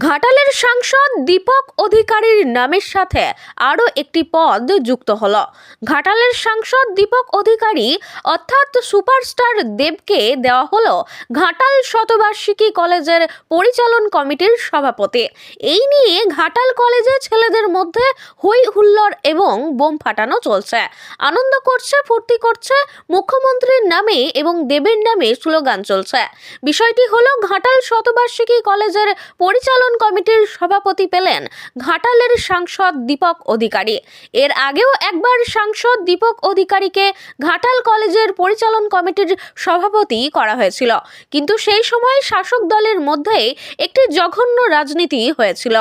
ঘাটালের সাংসদ দীপক অধিকারীর নামের সাথে আরও একটি পদ যুক্ত হলো। ঘাটালের সাংসদ দীপক অধিকারী অর্থাৎ সুপারস্টার দেবকে দেওয়া হলো ঘাটাল শতবার্ষিকী কলেজের পরিচালন কমিটির সভাপতি। এই নিয়ে ঘাটাল কলেজে ছেলেদের মধ্যে হই হুল্লোড় এবং বোম ফাটানো চলছে। আনন্দ করছে, ফুর্তি করছে, মুখ্যমন্ত্রীর নামে এবং দেবের নামে স্লোগান চলছে। বিষয়টি হলো ঘাটাল শতবার্ষিকী কলেজের পরিচালন কমিটির সভাপতি পেলেন ঘাটালের সাংসদ দীপক অধিকারী। এর আগেও একবার সাংসদ দীপক অধিকারীকে ঘাটাল কলেজের পরিচালন কমিটির সভাপতি করা হয়েছিল, কিন্তু সেই সময় শাসক দলের মধ্যে একটি জঘন্য রাজনীতি হয়েছিল।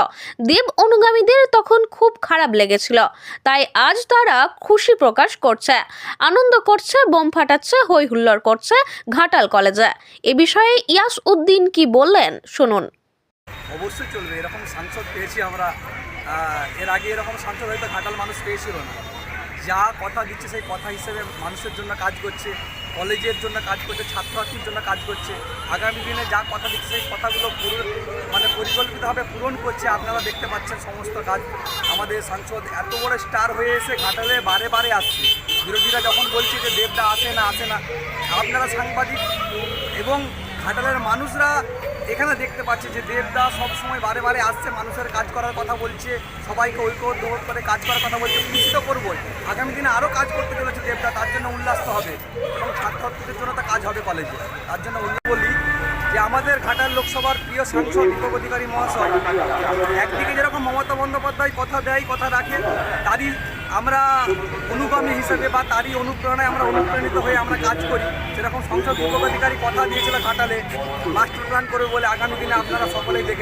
দেব অনুগামীদের তখন খুব খারাপ লেগেছিল, তাই আজ তারা খুশি প্রকাশ করছে, আনন্দ করছে, বোম ফাটাচ্ছে, হই হুল্লোড় করছে ঘাটাল কলেজে। এ বিষয়ে ইয়াস উদ্দিন কি বললেন শুনুন। অবশ্যই চলবে, এরকম সাংসদ পেয়েছি আমরা। এর আগে এরকম সাংসদ হয়তো ঘাটাল মানুষ পেয়েছিল না। যা কথা দিচ্ছে সেই কথা হিসেবে মানুষের জন্য কাজ করছে, কলেজের জন্য কাজ করছে, ছাত্রছাত্রীর জন্য কাজ করছে। আগামী দিনে যা কথা দিচ্ছে সেই কথাগুলো পরিকল্পিতভাবে পূরণ করছে। আপনারা দেখতে পাচ্ছেন সমস্ত কাজ। আমাদের সাংসদ এত বড় স্টার হয়ে এসে ঘাটালে বারে বারে আসছে। বিরোধীরা যখন বলছে যে দেবদা আসে না, আপনারা সাংবাদিক এবং ঘাটালের মানুষরা এখানে দেখতে পাচ্ছি যে দেবদা সবসময় বারে বারে আসছে, মানুষের কাজ করার কথা বলছে, সবাইকে ঐক্যবদ্ধ করে কাজ করার কথা বলছে। খুশি তো করবোই, আগামী দিনে আরও কাজ করতে চলেছে দেবদা, তার জন্য উল্লাস হবে এবং ছাত্রছাত্রীদের জন্য তো কাজ হবে কলেজে। তার জন্য বলি যে আমাদের ঘাটাল লোকসভার প্রিয় সাংসদ দীপক অধিকারী মহাশয় একদিকে যেরকম মমতা বন্দ্যোপাধ্যায় কথা দেয়, কথা রাখে, তারই আমরা অনুগামী হিসেবে বা তারই অনুপ্রেরণায় আমরা অনুপ্রাণিত হয়ে আমরা কাজ করি। সেরকম সাংসদ দীপক অধিকারী কথা দিয়েছিল ঘাটালে মাস্টার প্ল্যান করবে বলে। আগামী দিনে আপনারা সকলেই দেখে